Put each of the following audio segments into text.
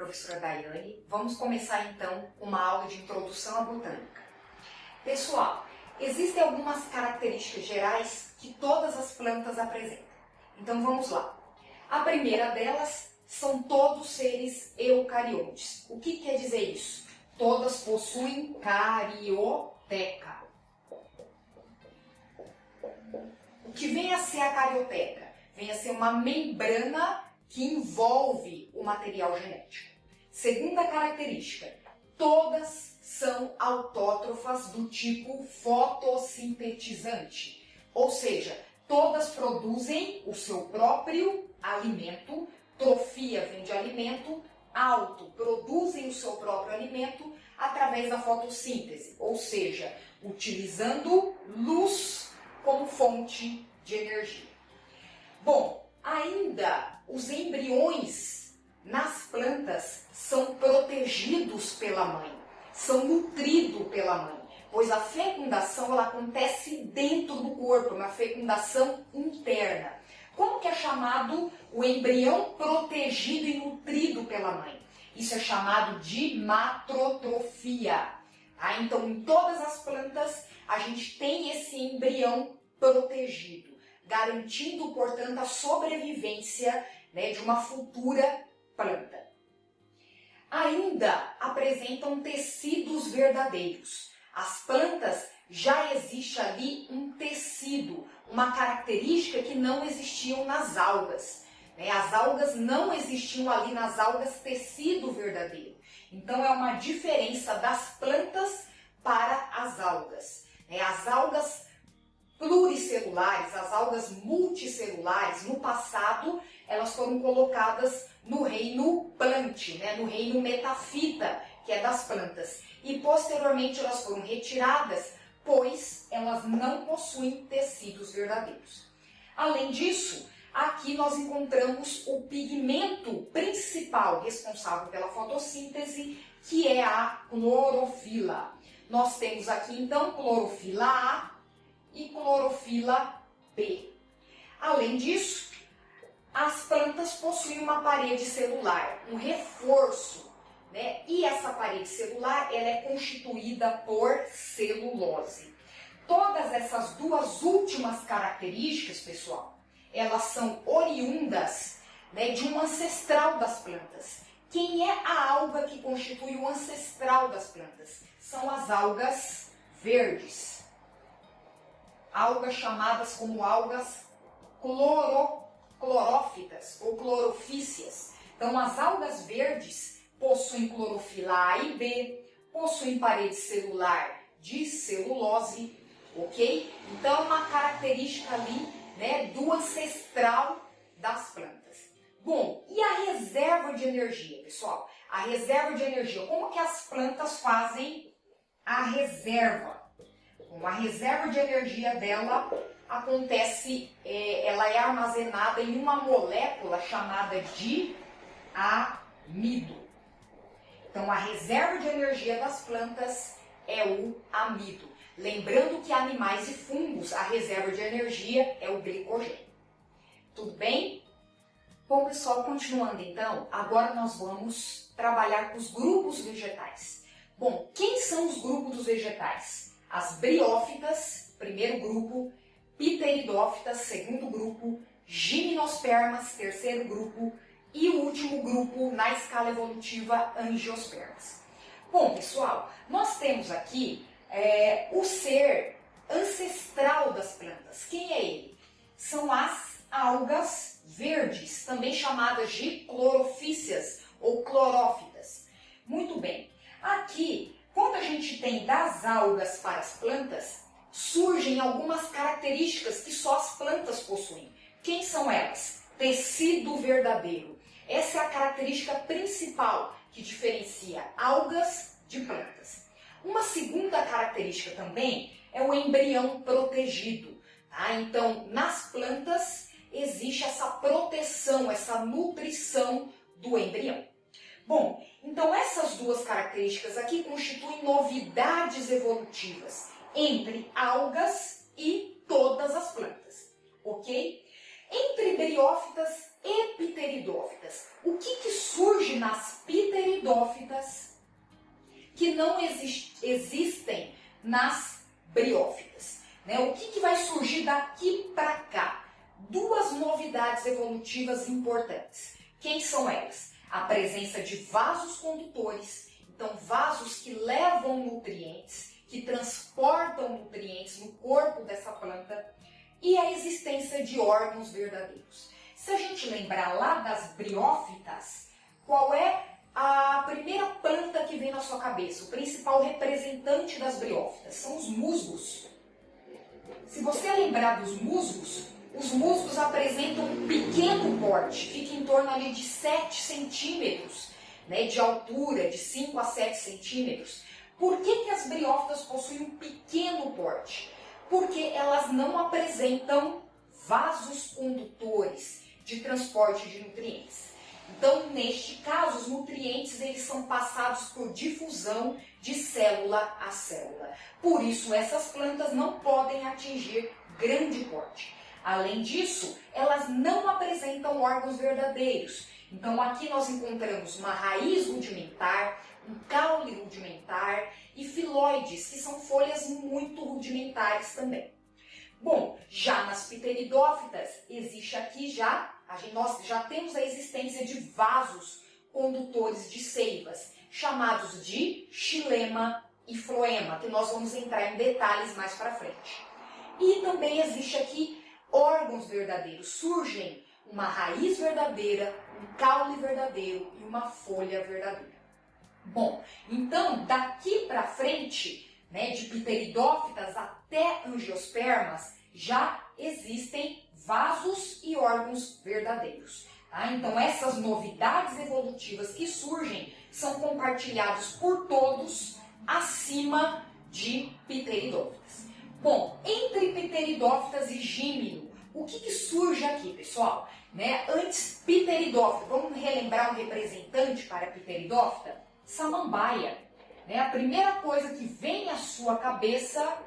professora Daiane. Vamos começar então uma aula de introdução à botânica. Pessoal, existem algumas características gerais que todas as plantas apresentam. Então vamos lá. A primeira delas são todos seres eucariontes. O que quer dizer isso? Todas possuem carioteca. O que vem a ser a carioteca? Vem a ser uma membrana que envolve o material genético. Segunda característica, todas são autótrofas do tipo fotossintetizante, ou seja, todas produzem o seu próprio alimento, trofia vem de alimento, auto, produzem o seu próprio alimento através da fotossíntese, ou seja, utilizando luz como fonte de energia. Bom, ainda os embriões nas plantas são protegidos pela mãe, são nutridos pela mãe, pois a fecundação ela acontece dentro do corpo, uma fecundação interna. Como que é chamado o embrião protegido e nutrido pela mãe? Isso é chamado de matrotrofia. Tá? Então, em todas as plantas, a gente tem esse embrião protegido, garantindo, portanto, a sobrevivência, né, de uma futura planta. Ainda apresentam tecidos verdadeiros. As plantas já existe ali um tecido, uma característica que não existiam nas algas. Né? As algas não existiam ali nas algas tecido verdadeiro. Então é uma diferença das plantas para as algas. Né? As algas pluricelulares, as algas multicelulares, no passado, elas foram colocadas no reino plant, né? No reino metafita, que é das plantas. E posteriormente elas foram retiradas, pois elas não possuem tecidos verdadeiros. Além disso, aqui nós encontramos o pigmento principal responsável pela fotossíntese, que é a clorofila. Nós temos aqui então clorofila A e clorofila B. Além disso, as plantas possuem uma parede celular, um reforço, né? E essa parede celular ela é constituída por celulose. Todas essas duas últimas características, pessoal, elas são oriundas, né, de um ancestral das plantas. Quem é a alga que constitui o ancestral das plantas? São as algas verdes. Algas chamadas como algas clorófitas ou clorofícias. Então, as algas verdes possuem clorofila A e B, possuem parede celular de celulose, ok? Então, uma característica ali, né, do ancestral das plantas. Bom, e a reserva de energia, pessoal? A reserva de energia, como que as plantas fazem a reserva? A reserva de energia dela acontece, ela é armazenada em uma molécula chamada de amido. Então, a reserva de energia das plantas é o amido. Lembrando que animais e fungos, a reserva de energia é o glicogênio. Tudo bem? Bom, pessoal, continuando então, agora nós vamos trabalhar com os grupos vegetais. Bom, quem são os grupos dos vegetais? As briófitas, primeiro grupo, pteridófitas, segundo grupo, gimnospermas, terceiro grupo, e o último grupo na escala evolutiva, angiospermas. Bom, pessoal, nós temos aqui o ser ancestral das plantas. Quem é ele? São as algas verdes, também chamadas de clorofícias ou clorófitas. Muito bem, aqui, quando a gente tem das algas para as plantas, surgem algumas características que só as plantas possuem. Quem são elas? Tecido verdadeiro. Essa é a característica principal que diferencia algas de plantas. Uma segunda característica também é o embrião protegido. Tá? Então, nas plantas existe essa proteção, essa nutrição do embrião. Bom, então essas duas características aqui constituem novidades evolutivas entre algas e todas as plantas, ok? Entre briófitas e pteridófitas, o que surge nas pteridófitas que não existem nas briófitas? Né? O que vai surgir daqui para cá? Duas novidades evolutivas importantes. Quem são elas? A presença de vasos condutores, então vasos que levam nutrientes, que transportam nutrientes no corpo dessa planta, e a existência de órgãos verdadeiros. Se a gente lembrar lá das briófitas, qual é a primeira planta que vem na sua cabeça? O principal representante das briófitas são os musgos. Se você lembrar dos musgos, os musgos apresentam um pequeno porte, fica em torno ali de 7 centímetros, né, de altura, de 5 a 7 centímetros. Por que as briófitas possuem um pequeno porte? Porque elas não apresentam vasos condutores de transporte de nutrientes. Então, neste caso, os nutrientes eles são passados por difusão de célula a célula. Por isso, essas plantas não podem atingir grande porte. Além disso, elas não apresentam órgãos verdadeiros. Então, aqui nós encontramos uma raiz rudimentar, um caule rudimentar e filóides, que são folhas muito rudimentares também. Bom, já nas pteridófitas, existe aqui nós já temos a existência de vasos condutores de seivas, chamados de xilema e floema, que nós vamos entrar em detalhes mais para frente. E também existe aqui órgãos verdadeiros, surgem uma raiz verdadeira, um caule verdadeiro e uma folha verdadeira. Bom, então daqui para frente, né, de pteridófitas até angiospermas, já existem vasos e órgãos verdadeiros. Tá? Então essas novidades evolutivas que surgem são compartilhadas por todos acima de pteridófitas. Bom, entre pteridófitas e gímino, o que surge aqui, pessoal? Né? Antes, pteridófita, vamos relembrar um representante para a pteridófita? Samambaia. Né? A primeira coisa que vem à sua cabeça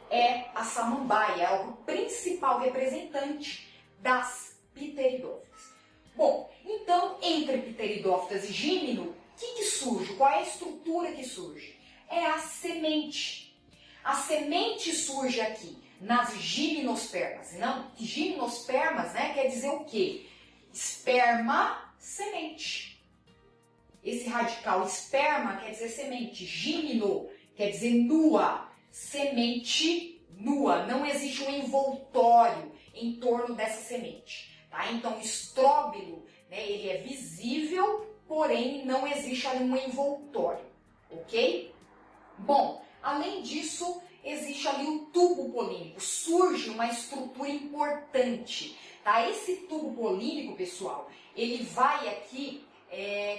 é a samambaia, é o principal representante das pteridófitas. Bom, então, entre pteridófitas e gímino, o que surge? Qual é a estrutura que surge? É a semente. A semente surge aqui nas gimnospermas. Não, gimnospermas, né, quer dizer o quê? Esperma, semente. Esse radical esperma quer dizer semente. Gímino quer dizer nua. Semente nua. Não existe um envoltório em torno dessa semente. Tá? Então, o estróbilo, né, ele é visível, porém não existe ali um envoltório. Ok? Bom, além disso, existe ali o tubo polínico. Surge uma estrutura importante. Tá? Esse tubo polínico, pessoal, ele vai aqui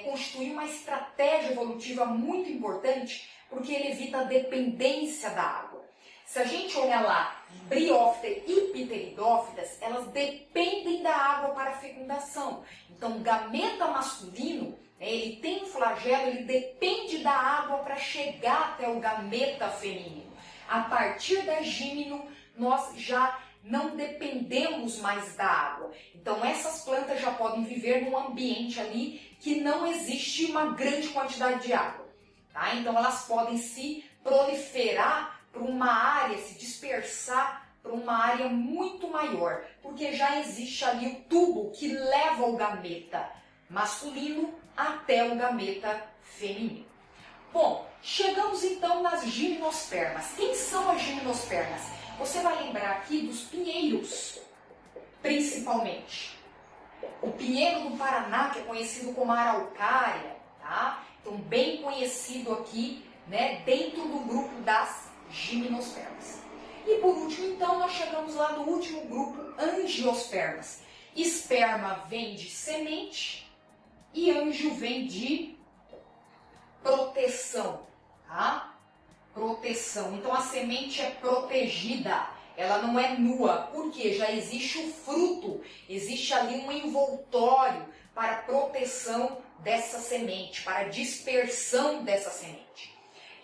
constituir uma estratégia evolutiva muito importante, porque ele evita a dependência da água. Se a gente olhar lá, briófita e pteridófitas, elas dependem da água para a fecundação. Então, o gameta masculino, ele tem um flagelo, ele depende da água para chegar até o gameta feminino. A partir da gímino, nós já não dependemos mais da água. Então, essas plantas já podem viver num ambiente ali que não existe uma grande quantidade de água. Tá? Então, elas podem se proliferar para uma área, se dispersar para uma área muito maior, porque já existe ali o tubo que leva o gameta masculino até o gameta feminino. Bom, chegamos então nas gimnospermas. Quem são as gimnospermas? Você vai lembrar aqui dos pinheiros, principalmente. O pinheiro do Paraná, que é conhecido como araucária, tá? Então, bem conhecido aqui, né, dentro do grupo das gimnospermas. E por último, então, nós chegamos lá no último grupo, angiospermas. Esperma vem de semente e anjo vem de proteção, tá? Proteção. Então a semente é protegida, ela não é nua, porque já existe o fruto, existe ali um envoltório para a proteção dessa semente, para a dispersão dessa semente.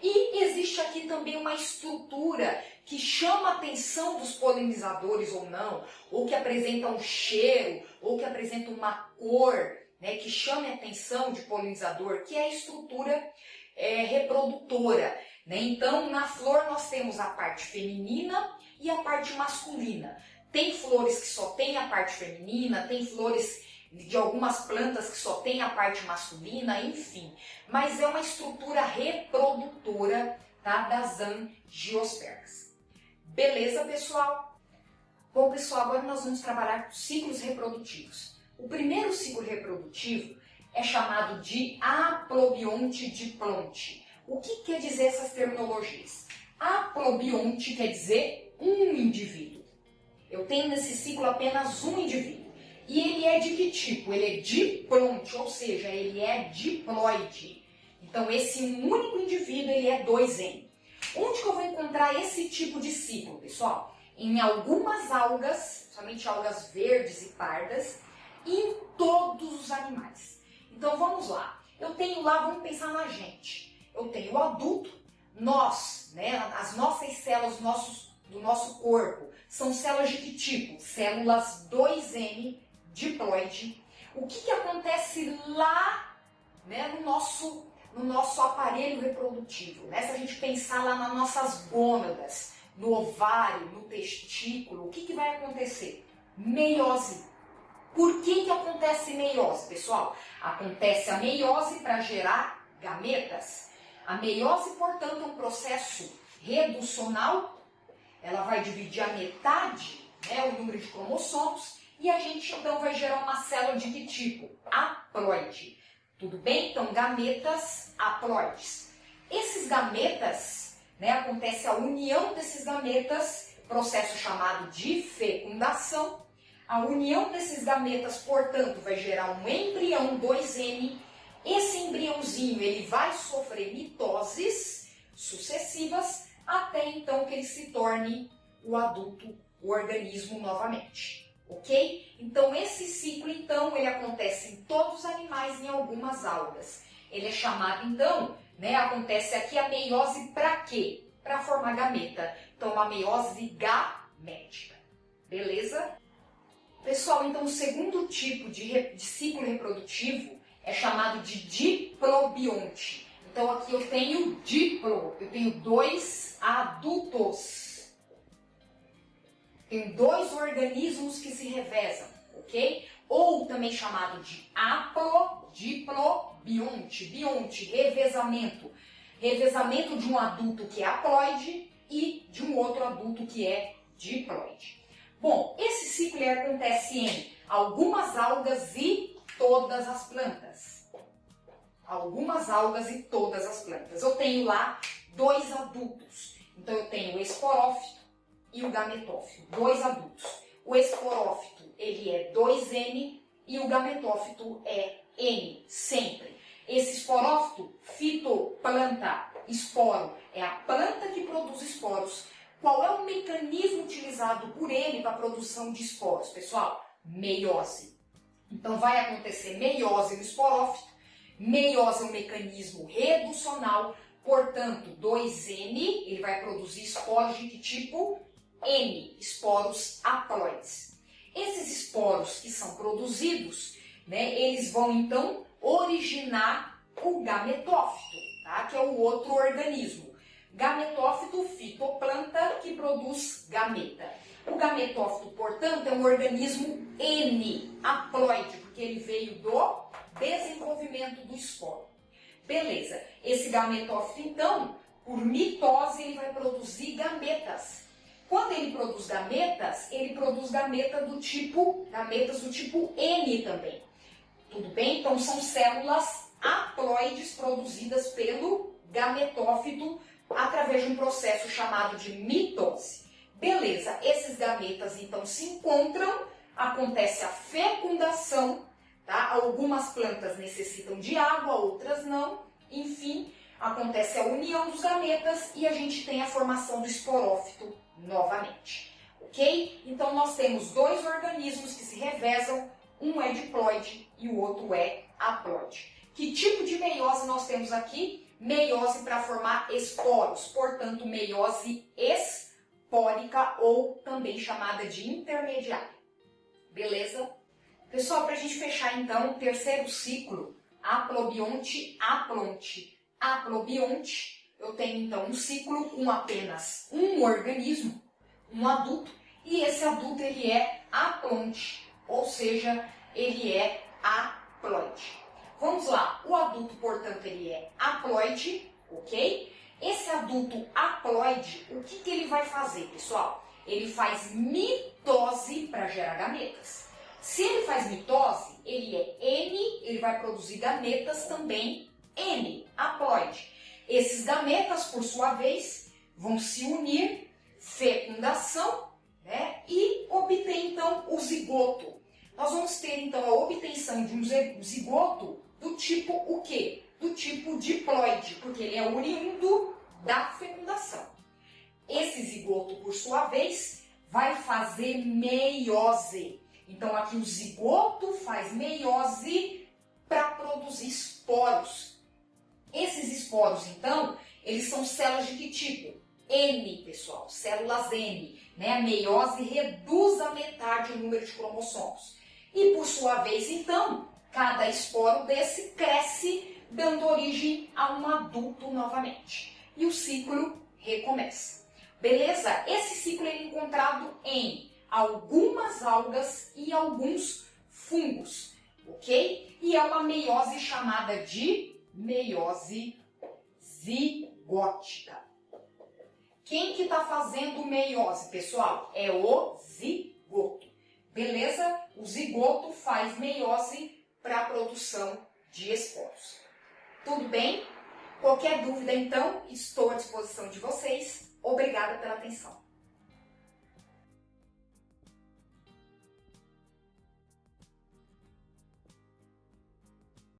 E existe aqui também uma estrutura que chama a atenção dos polinizadores ou não, ou que apresenta um cheiro, ou que apresenta uma cor, né, que chame a atenção de polinizador, que é a estrutura reprodutora. Né? Então, na flor nós temos a parte feminina e a parte masculina. Tem flores que só tem a parte feminina, tem flores de algumas plantas que só tem a parte masculina, enfim. Mas é uma estrutura reprodutora, tá, das angiospermas. Beleza, pessoal? Bom, pessoal, agora nós vamos trabalhar com ciclos reprodutivos. O primeiro ciclo reprodutivo é chamado de aplobionte diplonte. O que quer dizer essas terminologias? Aplobionte quer dizer um indivíduo. Eu tenho nesse ciclo apenas um indivíduo. E ele é de que tipo? Ele é diplonte, ou seja, ele é diploide. Então, esse único indivíduo, ele é 2N. Onde que eu vou encontrar esse tipo de ciclo, pessoal? Em algumas algas, somente algas verdes e pardas, e em todos os animais. Então, vamos lá. Eu tenho lá, vamos pensar na gente. Eu tenho o adulto, nós, né, as nossas células do nosso corpo, são células de que tipo? Células 2N, diploide. O que acontece lá, né, no nosso aparelho reprodutivo? Né? Se a gente pensar lá nas nossas gônadas, no ovário, no testículo, o que vai acontecer? Meiose. Por que acontece meiose, pessoal? Acontece a meiose para gerar gametas. A meiose, portanto, é um processo reducional. Ela vai dividir a metade, né, o número de cromossomos, e a gente então vai gerar uma célula de que tipo? Haploide. Tudo bem? Então, gametas haploides. Esses gametas, né, acontece a união desses gametas, processo chamado de fecundação. A união desses gametas, portanto, vai gerar um embrião 2N. Esse embriãozinho ele vai sofrer mitoses sucessivas até então que ele se torne o adulto, o organismo novamente. Ok? Então, esse ciclo, então, ele acontece em todos os animais e em algumas algas. Ele é chamado, então, né, acontece aqui a meiose para quê? Para formar gameta. Então, uma meiose gamética. Beleza? Pessoal, então, o segundo tipo de ciclo reprodutivo é chamado de diplobionte. Então, aqui eu tenho diplo, eu tenho 2 adultos. Tem 2 organismos que se revezam, ok? Ou também chamado de aplodiplobionte. Bionte, revezamento. Revezamento de um adulto que é haploide e de um outro adulto que é diploide. Bom, esse ciclo acontece em algumas algas e todas as plantas. Algumas algas e todas as plantas. Eu tenho lá 2 adultos. Então, eu tenho o esporófito e o gametófito, 2 adultos. O esporófito, ele é 2N e o gametófito é N, sempre. Esse esporófito, fitoplanta, esporo, é a planta que produz esporos. Qual é o mecanismo utilizado por ele para a produção de esporos, pessoal? Meiose. Então, vai acontecer meiose no esporófito. Meiose é um mecanismo reducional, portanto, 2N, ele vai produzir esporos de que tipo? N, esporos haploides. Esses esporos que são produzidos, né, eles vão então originar o gametófito, tá? Que é o outro organismo. Gametófito, fitoplanta, que produz gameta. O gametófito, portanto, é um organismo N, haploide, porque ele veio do desenvolvimento do esporo. Beleza, esse gametófito, então, por mitose, ele vai produzir gametas. Quando ele produz gametas gametas do tipo N também. Tudo bem? Então, são células haploides produzidas pelo gametófito através de um processo chamado de mitose. Beleza, esses gametas, então, se encontram, acontece a fecundação, tá? Algumas plantas necessitam de água, outras não. Enfim, acontece a união dos gametas e a gente tem a formação do esporófito novamente. Ok? Então, nós temos 2 organismos que se revezam, um é diploide e o outro é haploide. Que tipo de meiose nós temos aqui? meiose para formar esporos, portanto, meiose espórica ou também chamada de intermediária. Beleza? Pessoal, para a gente fechar então o terceiro ciclo, aplobionte, aplonte, aplobionte, eu tenho então um ciclo com apenas um organismo, um adulto, e esse adulto ele é aplonte, ou seja, ele é haploide. Vamos lá, o adulto, portanto, ele é haploide, ok? Esse adulto haploide, o que ele vai fazer, pessoal? Ele faz mitose para gerar gametas. Se ele faz mitose, ele é N, ele vai produzir gametas também N, haploide. Esses gametas, por sua vez, vão se unir, fecundação, né, e obter então o zigoto. Nós vamos ter então a obtenção de um zigoto do tipo o quê? Do tipo diploide, porque ele é oriundo da fecundação. Esse zigoto, por sua vez, vai fazer meiose. Então aqui o zigoto faz meiose para produzir esporos. Esses esporos, então, eles são células de que tipo? N, pessoal, células N. Né? A meiose reduz a metade o número de cromossomos. E por sua vez, então, cada esporo desse cresce, dando origem a um adulto novamente. E o ciclo recomeça. Beleza? Esse ciclo é encontrado em algumas algas e alguns fungos, ok? E é uma meiose chamada de meiose zigótica. Quem que está fazendo meiose, pessoal? É o zigoto. Beleza? O zigoto faz meiose para a produção de esporos. Tudo bem? Qualquer dúvida, então, estou à disposição de vocês. Obrigada pela atenção.